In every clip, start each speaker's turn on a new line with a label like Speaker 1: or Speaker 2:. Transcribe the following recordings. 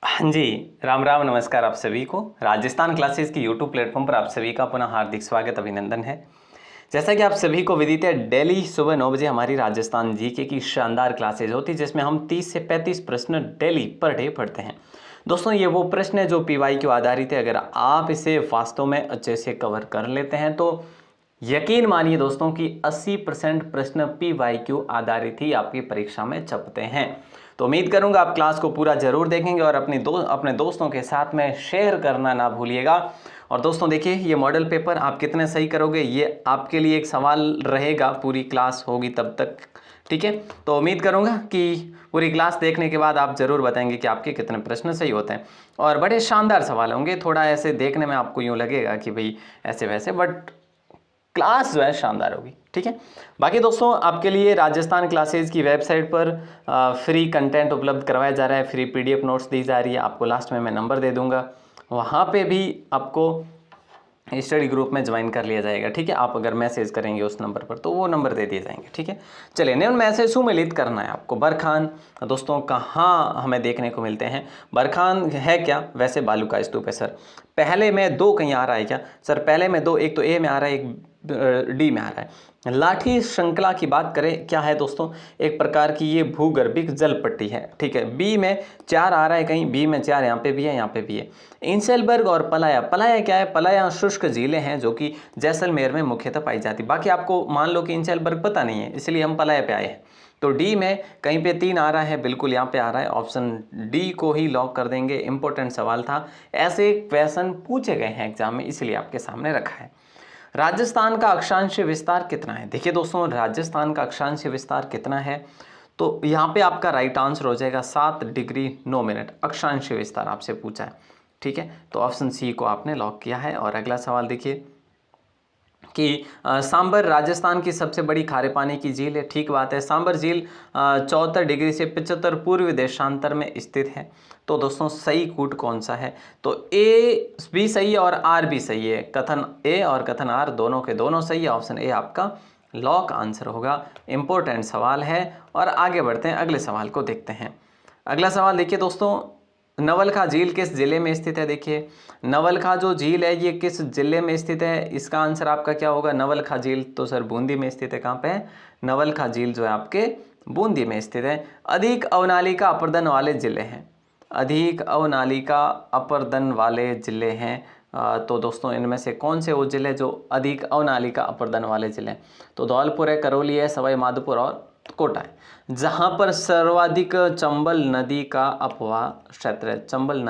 Speaker 1: हाँ जी, राम राम नमस्कार आप सभी को। राजस्थान क्लासेस की यूट्यूब प्लेटफॉर्म पर आप सभी का पुनः हार्दिक स्वागत अभिनंदन है। जैसा कि आप सभी को विदित है, डेली सुबह 9 बजे हमारी राजस्थान जीके की शानदार क्लासेज होती है जिसमें हम 30 से 35 प्रश्न डेली पर डे पढ़ते हैं। दोस्तों, ये वो प्रश्न है जो PYQ आधारित है। अगर आप इसे वास्तव में अच्छे से कवर कर लेते हैं तो यकीन मानिए दोस्तों कि 80% प्रश्न PYQ आधारित ही आपकी परीक्षा में छपते हैं। तो उम्मीद करूंगा आप क्लास को पूरा जरूर देखेंगे और अपने दोस्तों के साथ में शेयर करना ना भूलिएगा। और दोस्तों देखिए, ये मॉडल पेपर आप कितने सही करोगे ये आपके लिए एक सवाल रहेगा, पूरी क्लास होगी तब तक। ठीक है, तो उम्मीद करूंगा कि पूरी क्लास देखने के बाद आप जरूर बताएंगे कि आपके कितने प्रश्न सही होते हैं। और बड़े शानदार सवाल होंगे, थोड़ा ऐसे देखने में आपको यूँ लगेगा कि भाई ऐसे वैसे, बट क्लास जो है शानदार होगी। ठीक है, बाकी दोस्तों आपके लिए राजस्थान क्लासेज की वेबसाइट पर फ्री कंटेंट उपलब्ध करवाया जा रहा है, फ्री PDF नोट्स दी जा रही है। आपको लास्ट में मैं नंबर दे दूंगा, वहाँ पे भी आपको स्टडी ग्रुप में ज्वाइन कर लिया जाएगा। ठीक है, आप अगर मैसेज करेंगे उस नंबर पर तो वो नंबर दे दिए जाएंगे। ठीक है, चलिए नए मैसेज सुमेलित करना है आपको। बरखान दोस्तों कहाँ हमें देखने को मिलते हैं? बरखान है क्या? वैसे बालू का स्तूप है सर। पहले में दो कहीं आ रहा है क्या सर? पहले में दो, एक तो ए में आ रहा है, एक डी में आ रहा है। लाठी श्रृंखला की बात करें, क्या है दोस्तों? एक प्रकार की ये भूगर्भिक जल पट्टी है। ठीक है, बी में 4 आ रहा है कहीं, बी में 4 यहाँ पे भी है, यहाँ पे भी है। इंसेलबर्ग और पलाया, पलाया क्या है? पलाया शुष्क झीलें हैं जो कि जैसलमेर में मुख्यतः पाई जाती। बाकी आपको मान लो कि इंसेलबर्ग पता नहीं है, इसलिए हम पलाया पे आए हैं। तो डी में कहीं पे 3 आ रहा है, बिल्कुल यहाँ पे आ रहा है। ऑप्शन डी को ही लॉक कर देंगे। इंपॉर्टेंट सवाल था, ऐसे क्वेश्चन पूछे गए हैं एग्जाम में, इसलिए आपके सामने रखा है। राजस्थान का अक्षांशीय विस्तार कितना है? देखिए दोस्तों, राजस्थान का अक्षांशीय विस्तार कितना है, तो यहाँ पे आपका राइट आंसर हो जाएगा 7 डिग्री 9 मिनट। अक्षांशीय विस्तार आपसे पूछा है। ठीक है, तो ऑप्शन सी को आपने लॉक किया है। और अगला सवाल देखिए कि सांबर राजस्थान की सबसे बड़ी खारे पानी की झील है। ठीक बात है, सांबर झील 74 डिग्री से 75 पूर्व देशांतर में स्थित है। तो दोस्तों सही कूट कौन सा है? तो ए भी सही है और आर भी सही है। कथन ए और कथन आर दोनों के दोनों सही है। ऑप्शन ए आपका लॉक आंसर होगा। इंपॉर्टेंट सवाल है। और आगे बढ़ते हैं, अगले सवाल को देखते हैं। अगला सवाल देखिए दोस्तों, नवलखा झील किस जिले में स्थित है? देखिए, नवलखा जो झील है ये किस जिले में स्थित है? इसका आंसर आपका क्या होगा? नवलखा झील तो सर बूंदी में स्थित है। कहाँ पे है? नवलखा झील जो है आपके बूंदी में स्थित है। अधिक अवनालिका अपर्दन वाले जिले हैं। अधिक अवनालिका अपर्दन वाले जिले हैं। तो दोस्तों इनमें से कौन से वो जिले जो अधिक अवनालिका अपर्दन वाले जिले हैं? तो धौलपुर है, करौली है, सवाई माधोपुर और कोटा है। जहां पर सर्वाधिक चंबल नदी का अपवाह क्षेत्र है। चंबल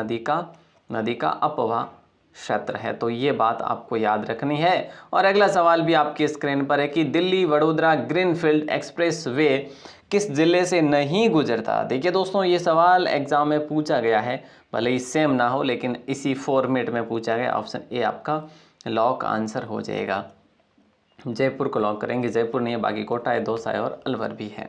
Speaker 1: नदी का अपवाह क्षेत्र है। तो ये बात आपको याद रखनी है। और अगला सवाल भी आपकी स्क्रीन पर है कि Delhi Vadodara greenfield express way किस जिले से नहीं गुजरता? देखिए दोस्तों, ये सवाल एग्जाम में पूछा गया है, भले ही सेम ना हो लेकिन इसी फॉर्मेट में पूछा गया। ऑप्शन ए आपका लॉक आंसर हो जाएगा। जयपुर को लॉक करेंगे। जयपुर नहीं है, बाकी कोटा है, दौसा है और अलवर भी है।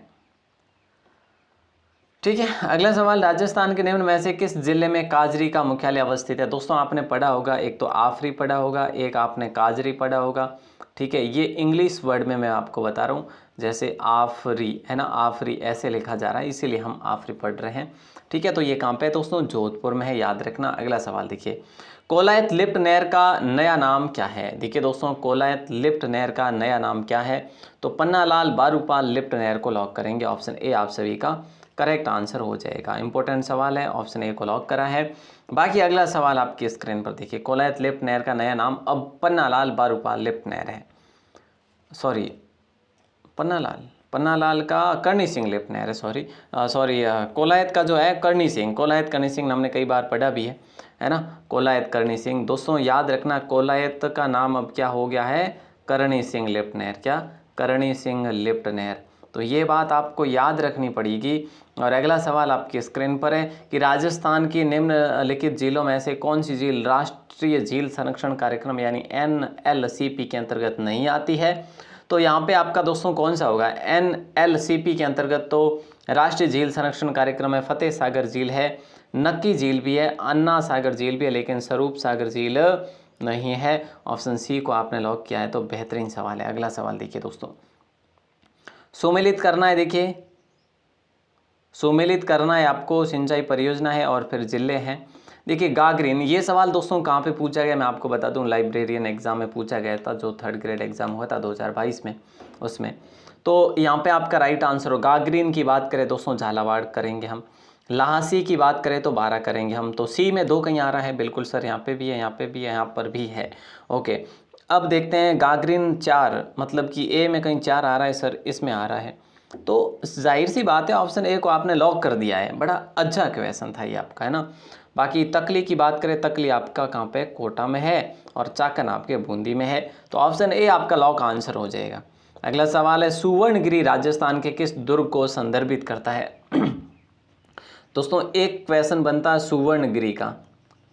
Speaker 1: ठीक है, अगला सवाल, राजस्थान के निम्न में से किस जिले में काजरी का मुख्यालय अवस्थित है? दोस्तों आपने पढ़ा होगा, एक तो आफरी पढ़ा होगा, एक आपने काजरी पढ़ा होगा। ठीक है, ये इंग्लिश वर्ड में मैं आपको बता रहा हूँ, जैसे आफरी है ना, आफरी ऐसे लिखा जा रहा है, इसीलिए हम आफरी पढ़ रहे हैं। ठीक है, तो ये कहाँ पे है दोस्तों? जोधपुर में है, याद रखना। अगला सवाल देखिए, कोलायत लिफ्ट नहर का नया नाम क्या है? देखिए दोस्तों, कोलायत लिफ्ट नहर का नया नाम क्या है? तो पन्नालाल बारूपाल लिफ्ट नहर को लॉक करेंगे। ऑप्शन ए आप सभी का करेक्ट आंसर हो जाएगा। इंपॉर्टेंट सवाल है, ऑप्शन ए को लॉक करा है। बाकी अगला सवाल आपकी स्क्रीन पर देखिए, कोलायत लिफ्ट नहर का नया नाम अब पन्नालाल बारूपाल लिफ्ट नहर है। सॉरी, पन्नालाल का करणी सिंह लिफ्ट नहर है। सॉरी, कोलायत का जो है करणी सिंह, कोलायत करणी सिंह हमने कई बार पढ़ा भी है ना, कोलायत करणी सिंह। दोस्तों याद रखना, कोलायत का नाम अब क्या हो गया है? करणी सिंह लिफ्ट नहर। क्या? करणी सिंह लिफ्ट नहर। तो ये बात आपको याद रखनी पड़ेगी। और अगला सवाल आपकी स्क्रीन पर है कि राजस्थान की निम्नलिखित झीलों में से कौन सी झील राष्ट्रीय झील संरक्षण कार्यक्रम यानी NLCP के अंतर्गत नहीं आती है? तो यहाँ पे आपका दोस्तों कौन सा होगा? NLCP के अंतर्गत तो राष्ट्रीय झील संरक्षण कार्यक्रम है, फतेह सागर झील है, नक्की झील भी है, अन्ना सागर झील भी है, लेकिन स्वरूप सागर झील नहीं है। ऑप्शन सी को आपने लॉक किया है, तो बेहतरीन सवाल है। अगला सवाल देखिए दोस्तों, सुमेलित करना है। देखिए सुमेलित करना है आपको, सिंचाई परियोजना है और फिर जिले हैं। देखिए गागरीन, ये सवाल दोस्तों कहाँ पे पूछा गया मैं आपको बता दूं, लाइब्रेरियन एग्जाम में पूछा गया था, जो 3rd ग्रेड एग्जाम हुआ था 2022 में, उसमें। तो यहाँ पे आपका राइट आंसर हो। गागरीन की बात करें दोस्तों झालावाड़ करेंगे हम, लहासी की बात करें तो 12 करेंगे हम। तो सी में 2 कहीं आ रहा है, बिल्कुल सर, यहाँ पे भी है, यहाँ पे भी है, यहाँ पर भी है। ओके, अब देखते हैं गागरीन 4, मतलब कि ए में कहीं 4 आ रहा है सर, इसमें आ रहा है। तो जाहिर सी बात है ऑप्शन ए को आपने लॉक कर दिया है। बड़ा अच्छा क्वेश्चन था ये आपका, है ना। बाकी तकली की बात करें, तकली आपका कहाँ पे, कोटा में है, और चाकन आपके बूंदी में है। तो ऑप्शन ए आपका लॉक आंसर हो जाएगा। अगला सवाल है, सुवर्णगिरी राजस्थान के किस दुर्ग को संदर्भित करता है? दोस्तों एक क्वेश्चन बनता है सुवर्णगिरी का,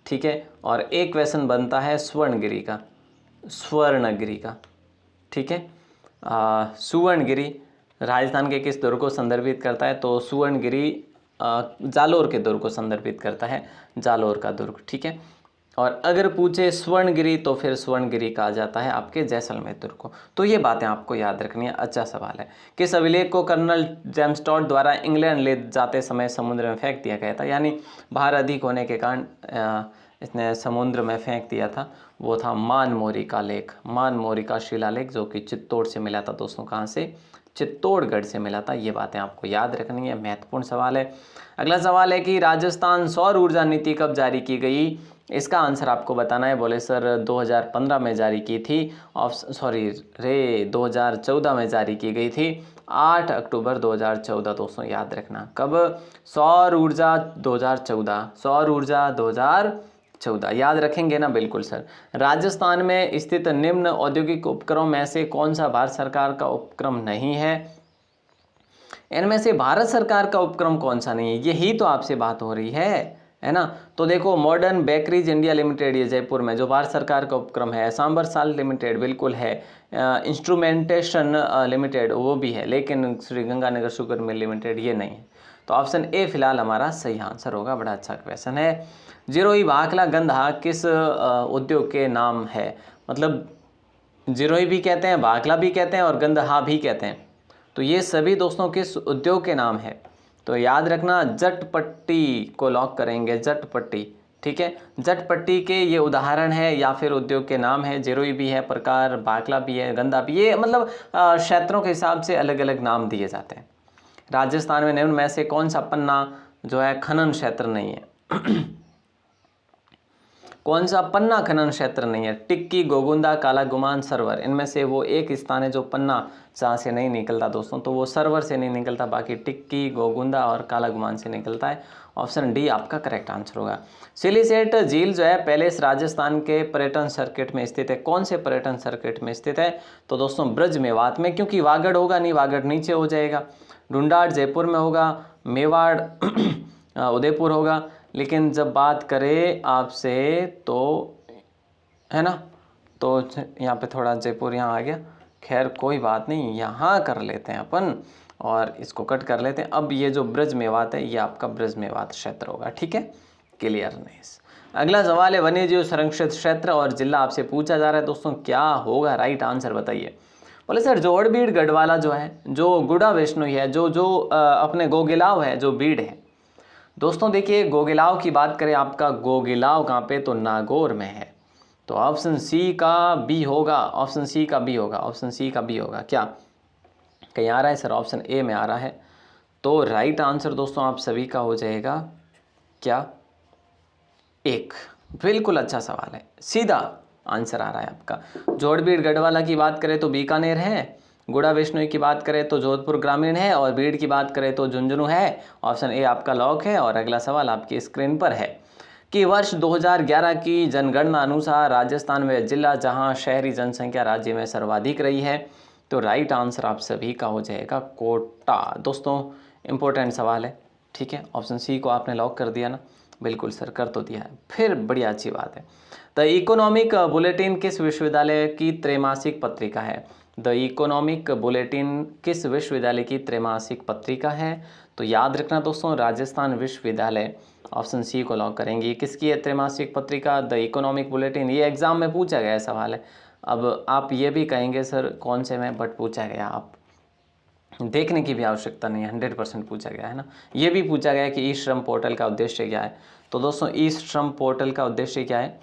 Speaker 1: ठीक है, और एक क्वेश्चन बनता है स्वर्णगिरी का, स्वर्णगिरी का, ठीक है। सुवर्णगिरी राजस्थान के किस दुर्ग को संदर्भित करता है? तो सुवर्णगिरी जालोर के दुर्ग को संदर्भित करता है, जालोर का दुर्ग, ठीक है। और अगर पूछे स्वर्णगिरी तो फिर स्वर्णगिरी कहा जाता है आपके जैसलमेर दुर्ग को। तो ये बातें आपको याद रखनी है। अच्छा सवाल है, किस अभिलेख को कर्नल जेम्स स्टॉर्ट द्वारा इंग्लैंड ले जाते समय समुद्र में फेंक दिया गया था? यानी भार अधिक होने के कारण इसने समुद्र में फेंक दिया था, वो था मानमोरी का लेख, मानमोरी का शिलालेख, जो कि चित्तौड़ से मिला था दोस्तों। कहाँ से? चित्तौड़गढ़ से मिला था। ये बातें आपको याद रखनी है, महत्वपूर्ण सवाल है। अगला सवाल है कि राजस्थान सौर ऊर्जा नीति कब जारी की गई? इसका आंसर आपको बताना है। बोले सर 2015 में जारी की थी, सॉरी रे 2014 में जारी की गई थी, 8 अक्टूबर 2014 दोस्तों, याद रखना। कब? सौर ऊर्जा 2014, सौर ऊर्जा 2014 याद रखेंगे ना? बिल्कुल सर। राजस्थान में स्थित निम्न औद्योगिक उपक्रमों में से कौन सा भारत सरकार का उपक्रम नहीं है? इनमें से भारत सरकार का उपक्रम कौन सा नहीं है, यही तो आपसे बात हो रही है ना। तो देखो मॉडर्न बेकरीज इंडिया लिमिटेड, ये जयपुर में जो भारत सरकार का उपक्रम है। सांबर साल्ट लिमिटेड बिल्कुल है। इंस्ट्रूमेंटेशन लिमिटेड वो भी है, लेकिन Shri Ganganagar sugar mill limited ये नहीं है। तो ऑप्शन ए फिलहाल हमारा सही आंसर होगा। बड़ा अच्छा क्वेश्चन है। जिरोई भाखला गंधा किस उद्योग के नाम है? मतलब जिरोई भी कहते हैं, भाखला भी कहते हैं, और गंधा भी कहते हैं। तो ये सभी दोस्तों किस उद्योग के नाम है? तो याद रखना जटपट्टी को लॉक करेंगे, जटपट्टी, ठीक है। जटपट्टी के ये उदाहरण है या फिर उद्योग के नाम है। जिरोई भी है प्रकार, भाखला भी है, गंदा भी, ये मतलब क्षेत्रों के हिसाब से अलग अलग नाम दिए जाते हैं। राजस्थान में निम्न में से कौन सा पन्ना जो है खनन क्षेत्र नहीं है? कौन सा पन्ना खनन क्षेत्र नहीं है? टिक्की, गोगुंदा, काला गुमान, सरवर, इनमें से वो एक स्थान है जो पन्ना जहाँ से नहीं निकलता दोस्तों, तो वो सरवर से नहीं निकलता, बाकी टिक्की, गोगुंदा और काला गुमान से निकलता है। ऑप्शन डी आपका करेक्ट आंसर होगा। सिलीसेट झील जो है पैलेस राजस्थान के पर्यटन सर्किट में स्थित है। कौन से पर्यटन सर्किट में स्थित है? तो दोस्तों ब्रज मेवात में, क्योंकि वागड़ होगा नहीं, वागड़ नीचे हो जाएगा। ढूंढाड़ जयपुर में होगा, मेवाड़ उदयपुर होगा। लेकिन जब बात करें आपसे तो, है ना, तो यहाँ पे थोड़ा जयपुर यहाँ आ गया, खैर कोई बात नहीं, यहाँ कर लेते हैं अपन और इसको कट कर लेते हैं। अब ये जो ब्रज मेवात है, ये आपका ब्रज मेवात क्षेत्र होगा, ठीक है, क्लियरनेस। अगला सवाल है, वन्यजीव संरक्षित क्षेत्र और जिला आपसे पूछा जा रहा है दोस्तों, क्या होगा राइट आंसर बताइए। बोले सर जोड़बीड़ गढ़वाला जो है, जो गुड़ा वैष्णोई है, जो अपने गोगिलाव है, जो बीड़ है दोस्तों। देखिए गोगिलाव की बात करें, आपका गोगिलाव कहाँ पे? तो नागौर में है। तो ऑप्शन सी का बी होगा, ऑप्शन सी का बी होगा, ऑप्शन सी का बी होगा। क्या कहीं आ रहा है सर? ऑप्शन ए में आ रहा है। तो राइट आंसर दोस्तों आप सभी का हो जाएगा क्या? एक। बिल्कुल अच्छा सवाल है, सीधा आंसर आ रहा है आपका। जोड़बीड़ गढ़वाला की बात करें तो बीकानेर है, गुड़ा वैष्णोई की बात करें तो जोधपुर ग्रामीण है, और बीड़ की बात करें तो झुंझुनू है। ऑप्शन ए आपका लॉक है। और अगला सवाल आपकी स्क्रीन पर है कि वर्ष 2011 की जनगणना अनुसार राजस्थान में जिला जहां शहरी जनसंख्या राज्य में सर्वाधिक रही है। तो राइट आंसर आप सभी का हो जाएगा कोटा। दोस्तों इंपॉर्टेंट सवाल है, ठीक है। ऑप्शन सी को आपने लॉक कर दिया ना? बिल्कुल सर, कर तो दिया है, फिर बढ़िया अच्छी बात है। द इकोनॉमिक बुलेटिन किस विश्वविद्यालय की त्रैमासिक पत्रिका है? द इकोनॉमिक बुलेटिन किस विश्वविद्यालय की त्रैमासिक पत्रिका है? तो याद रखना दोस्तों राजस्थान विश्वविद्यालय, ऑप्शन सी को लॉक करेंगे। किसकी है त्रैमासिक पत्रिका? The economic bulletin. ये एग्जाम में पूछा गया सवाल है। अब आप ये भी कहेंगे सर कौन से में, बट पूछा गया आप देखने की भी आवश्यकता नहीं है, 100% पूछा गया है ना। ये भी पूछा गया है कि ई श्रम पोर्टल का उद्देश्य क्या है। तो दोस्तों ई श्रम पोर्टल का उद्देश्य क्या है?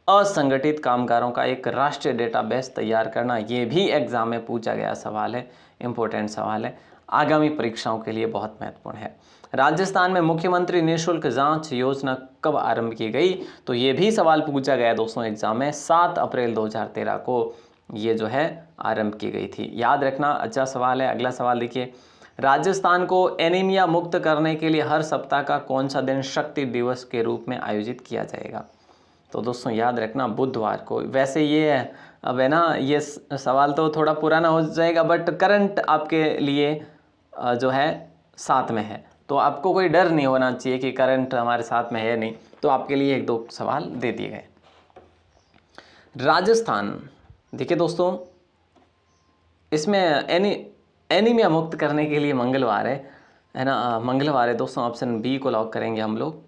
Speaker 1: असंगठित कामगारों का एक राष्ट्रीय डेटाबेस तैयार करना। ये भी एग्जाम में पूछा गया सवाल है, इंपॉर्टेंट सवाल है, आगामी परीक्षाओं के लिए बहुत महत्वपूर्ण है। राजस्थान में मुख्यमंत्री निःशुल्क जांच योजना कब आरंभ की गई? तो ये भी सवाल पूछा गया दोस्तों एग्जाम में, 7 अप्रैल 2013 को ये जो है आरंभ की गई थी। याद रखना, अच्छा सवाल है। अगला सवाल देखिए, राजस्थान को एनीमिया मुक्त करने के लिए हर सप्ताह का कौन सा दिन शक्ति दिवस के रूप में आयोजित किया जाएगा? तो दोस्तों याद रखना बुधवार को। वैसे ये है, अब है ना, ये सवाल तो थोड़ा पुराना हो जाएगा बट करंट आपके लिए जो है साथ में है, तो आपको कोई डर नहीं होना चाहिए कि करंट हमारे साथ में है नहीं, तो आपके लिए 1-2 सवाल दे दिए गए। राजस्थान देखिए दोस्तों, इसमें एनीमिया मुक्त करने के लिए मंगलवार है ना, मंगलवार है दोस्तों। ऑप्शन बी को लॉक करेंगे हम लोग,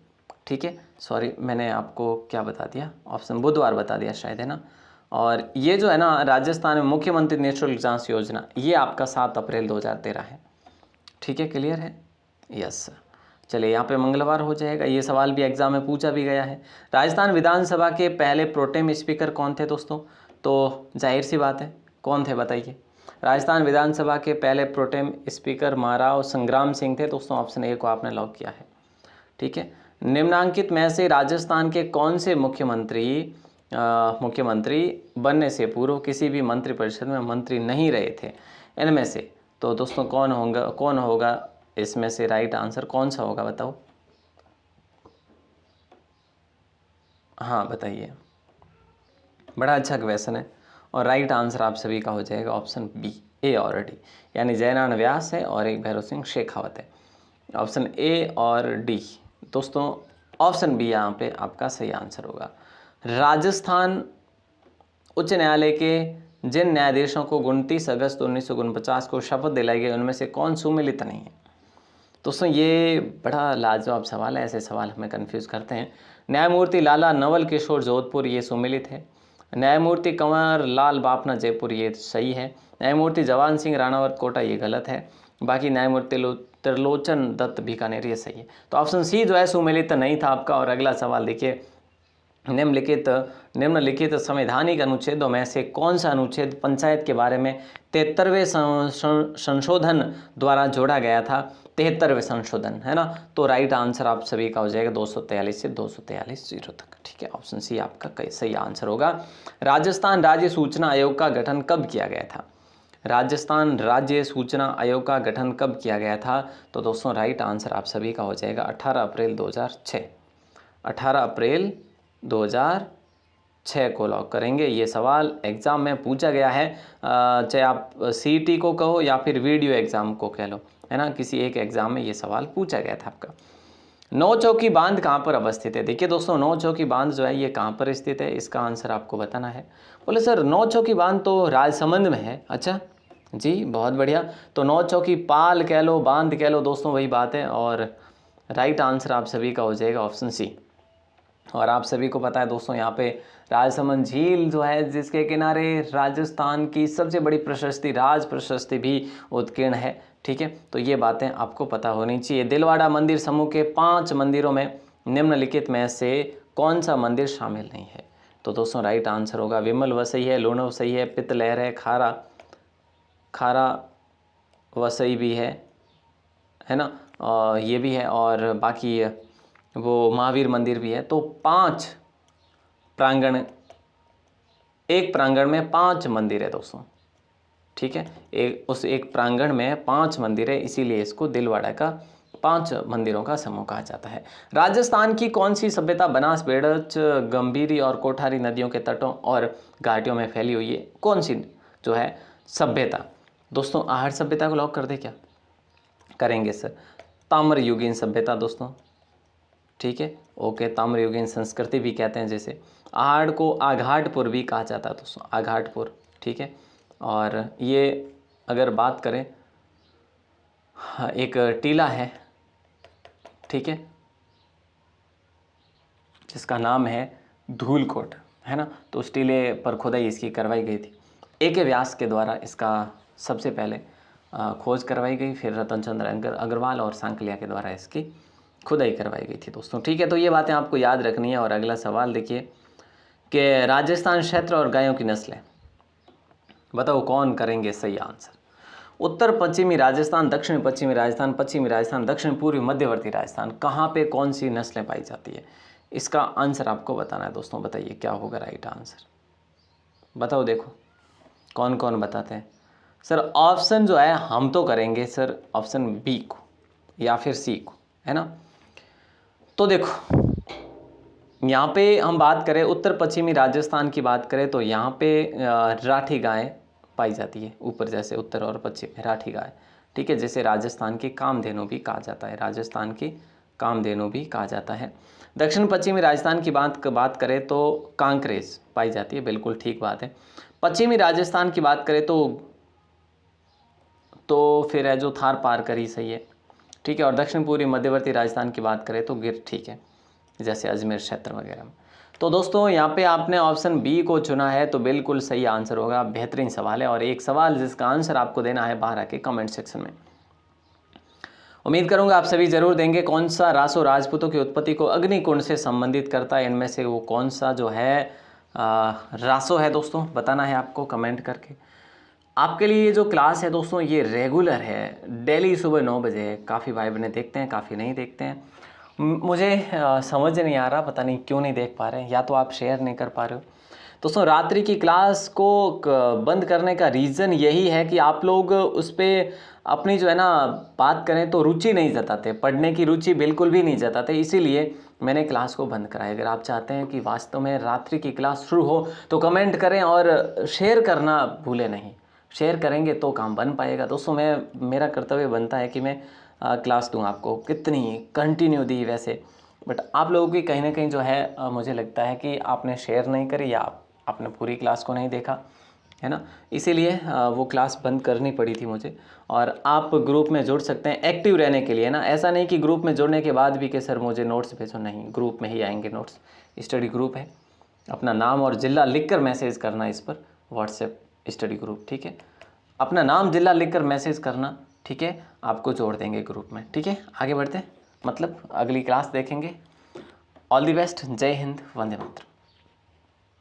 Speaker 1: ठीक है। सॉरी, मैंने आपको क्या बता दिया, ऑप्शन बुधवार बता दिया शायद, है ना। और ये जो है ना राजस्थान में मुख्यमंत्री निःशुल्क जांच योजना, ये आपका 7 अप्रैल 2013 है, ठीक है। क्लियर है? यस। चलिए यहाँ पे मंगलवार हो जाएगा। ये सवाल भी एग्जाम में पूछा भी गया है। राजस्थान विधानसभा के पहले प्रोटेम स्पीकर कौन थे दोस्तों? तो जाहिर सी बात है, कौन थे बताइए। राजस्थान विधानसभा के पहले प्रोटेम स्पीकर महाराव संग्राम सिंह थे दोस्तों। ऑप्शन ए को आपने लॉक किया है, ठीक है। निम्नांकित में से राजस्थान के कौन से मुख्यमंत्री बनने से पूर्व किसी भी मंत्रिपरिषद में मंत्री नहीं रहे थे? इनमें से तो दोस्तों कौन होगा इसमें से राइट आंसर कौन सा होगा बताओ? हाँ बताइए, बड़ा अच्छा क्वेश्चन है और राइट आंसर आप सभी का हो जाएगा ऑप्शन बी, ए और डी, यानी जयनारायण व्यास है और एक भैरव सिंह शेखावत है। ऑप्शन ए और डी दोस्तों, ऑप्शन बी यहाँ पे आपका सही आंसर होगा। राजस्थान उच्च न्यायालय के जिन न्यायाधीशों को 29 अगस्त 1949 को शपथ दिलाई गई उनमें से कौन सुमेलित नहीं है? दोस्तों ये बड़ा लाजवाब सवाल है, ऐसे सवाल हमें कंफ्यूज करते हैं। न्यायमूर्ति लाला नवल किशोर जोधपुर ये सुमेलित है। न्यायमूर्ति कंवर लाल बापना जयपुर ये सही है। न्यायमूर्ति जवान सिंह राणावत कोटा ये गलत है। बाकी न्यायमूर्ति त्रिलोचन दत्त बीकानेर ये सही है। तो ऑप्शन सी जो है सुमेलित नहीं था आपका। और अगला सवाल देखिए, निम्नलिखित संवैधानिक अनुच्छेदों में से कौन सा अनुच्छेद पंचायत के बारे में 73वें संशोधन द्वारा जोड़ा गया था? 73वें संशोधन, है ना। तो राइट आंसर आप सभी का हो जाएगा 243 से 243 तक, ठीक है। ऑप्शन सी आपका सही आंसर होगा। राजस्थान राज्य सूचना आयोग का गठन कब किया गया था? राजस्थान राज्य सूचना आयोग का गठन कब किया गया था? तो दोस्तों राइट आंसर आप सभी का हो जाएगा 18 अप्रैल 2006। 18 अप्रैल 2006 को लॉक करेंगे। ये सवाल एग्ज़ाम में पूछा गया है, चाहे आप सीईटी को कहो या फिर वीडियो एग्ज़ाम को कह लो, है ना, किसी एक एग्ज़ाम में ये सवाल पूछा गया था आपका। नौ चौकी बांध कहाँ पर अवस्थित है? देखिए दोस्तों, नौ चौकी बांध जो है ये कहाँ पर स्थित है, इसका आंसर आपको बताना है। बोले सर नौ चौकी बांध तो राजसमंद में है। अच्छा जी, बहुत बढ़िया। तो नौ चौकी पाल कह लो, बांध कह लो दोस्तों, वही बात है। और राइट आंसर आप सभी का हो जाएगा ऑप्शन सी। और आप सभी को पता है दोस्तों, यहाँ पे राजसमंद झील जो है जिसके किनारे राजस्थान की सबसे बड़ी प्रशस्ति राज प्रशस्ति भी उत्कीर्ण है, ठीक है। तो ये बातें आपको पता होनी चाहिए। दिलवाड़ा मंदिर समूह के 5 मंदिरों में निम्नलिखित में से कौन सा मंदिर शामिल नहीं है? तो दोस्तों राइट आंसर होगा विमल वसई है, लूणव सही है, पितलहर है, खारा वसई भी है ना, ये भी है, और बाकी वो महावीर मंदिर भी है। तो 5 प्रांगण, एक प्रांगण में 5 मंदिर है दोस्तों, ठीक है। एक प्रांगण में 5 मंदिर है, इसीलिए इसको दिलवाड़ा का 5 मंदिरों का समूह कहा जाता है। राजस्थान की कौन सी सभ्यता बनास बेड़च गंभीरी और कोठारी नदियों के तटों और घाटियों में फैली हुई है? कौन सी जो है सभ्यता? दोस्तों आहड़ सभ्यता को लॉक कर दे क्या? करेंगे सर। ताम्रयुगीन सभ्यता दोस्तों, ठीक है, ओके। ताम्रयुगीन संस्कृति भी कहते हैं जैसे। आहड़ को आघाटपुर भी कहा जाता है दोस्तों, आघाटपुर, ठीक है। और ये अगर बात करें, एक टीला है, ठीक है, जिसका नाम है धूलकोट, है ना। तो उस टीले पर खुदाई इसकी करवाई गई थी। ए के व्यास के द्वारा इसका सबसे पहले खोज करवाई गई, फिर रतन चंद्र अग्रवाल और सांकलिया के द्वारा इसकी खुदाई करवाई गई थी दोस्तों। ठीक है, तो ये बातें आपको याद रखनी है। और अगला सवाल देखिए कि राजस्थान क्षेत्र और गायों की नस्लें, बताओ कौन करेंगे सही आंसर। उत्तर पश्चिमी राजस्थान, दक्षिण पश्चिमी राजस्थान, पश्चिमी राजस्थान, दक्षिण पूर्वी मध्यवर्ती राजस्थान, कहाँ पे कौन सी नस्लें पाई जाती है, इसका आंसर आपको बताना है दोस्तों। बताइए क्या होगा राइट आंसर, बताओ। देखो कौन कौन बताते हैं। सर ऑप्शन जो है हम तो करेंगे सर ऑप्शन बी को या फिर सी को, है ना। तो देखो यहाँ पे हम बात करें उत्तर पश्चिमी राजस्थान की बात करें तो यहाँ पे राठी गाय पाई जाती है, ऊपर जैसे उत्तर और पश्चिम में राठी गाय। ठीक है, जैसे राजस्थान की कामधेनु भी कहा जाता है, राजस्थान की कामधेनु भी कहा जाता है। दक्षिण पश्चिमी राजस्थान की बात करें तो कांकरेज पाई जाती है, बिल्कुल ठीक बात है। पश्चिमी राजस्थान की बात करें तो फिर है जो थार पारकरी सही है। ठीक है, और दक्षिण पूर्वी मध्यवर्ती राजस्थान की बात करें तो गिर ठीक है, जैसे अजमेर क्षेत्र वगैरह में। तो दोस्तों यहाँ पे आपने ऑप्शन बी को चुना है, तो बिल्कुल सही आंसर होगा। बेहतरीन सवाल है और एक सवाल जिसका आंसर आपको देना है बाहर आके कमेंट सेक्शन में। उम्मीद करूंगा आप सभी जरूर देंगे। कौन सा रासो राजपूतों की उत्पत्ति को अग्निकुंड से संबंधित करता है, इनमें से वो कौन सा जो है रासो है दोस्तों, बताना है आपको कमेंट करके। आपके लिए ये जो क्लास है दोस्तों ये रेगुलर है, डेली सुबह 9 बजे। काफ़ी भाई बहने देखते हैं, काफ़ी नहीं देखते हैं। मुझे समझ नहीं आ रहा, पता नहीं क्यों नहीं देख पा रहे हैं, या तो आप शेयर नहीं कर पा रहे हो। दोस्तों रात्रि की क्लास को बंद करने का रीज़न यही है कि आप लोग उस पर अपनी जो है ना बात करें तो रुचि नहीं जताते, पढ़ने की रुचि बिल्कुल भी नहीं जताते, इसीलिए मैंने क्लास को बंद कराया। अगर आप चाहते हैं कि वास्तव में रात्रि की क्लास शुरू हो तो कमेंट करें और शेयर करना भूलें नहीं। शेयर करेंगे तो काम बन पाएगा दोस्तों। मेरा कर्तव्य बनता है कि मैं क्लास दूँ आपको, कितनी कंटिन्यू दी वैसे, बट आप लोगों की कहीं ना कहीं जो है मुझे लगता है कि आपने शेयर नहीं करी या आपने पूरी क्लास को नहीं देखा, है ना, इसीलिए वो क्लास बंद करनी पड़ी थी मुझे। और आप ग्रुप में जुड़ सकते हैं एक्टिव रहने के लिए ना, ऐसा नहीं कि ग्रुप में जुड़ने के बाद भी कि सर मुझे नोट्स भेजो, नहीं, ग्रुप में ही आएंगे नोट्स। स्टडी ग्रुप है, अपना नाम और ज़िला लिखकर मैसेज करना इस पर, व्हाट्सएप स्टडी ग्रुप। ठीक है, अपना नाम ज़िला लिखकर मैसेज करना, ठीक है, आपको जोड़ देंगे ग्रुप में। ठीक है, आगे बढ़ते हैं, मतलब अगली क्लास देखेंगे। ऑल द बेस्ट, जय हिंद, वंदे मातरम।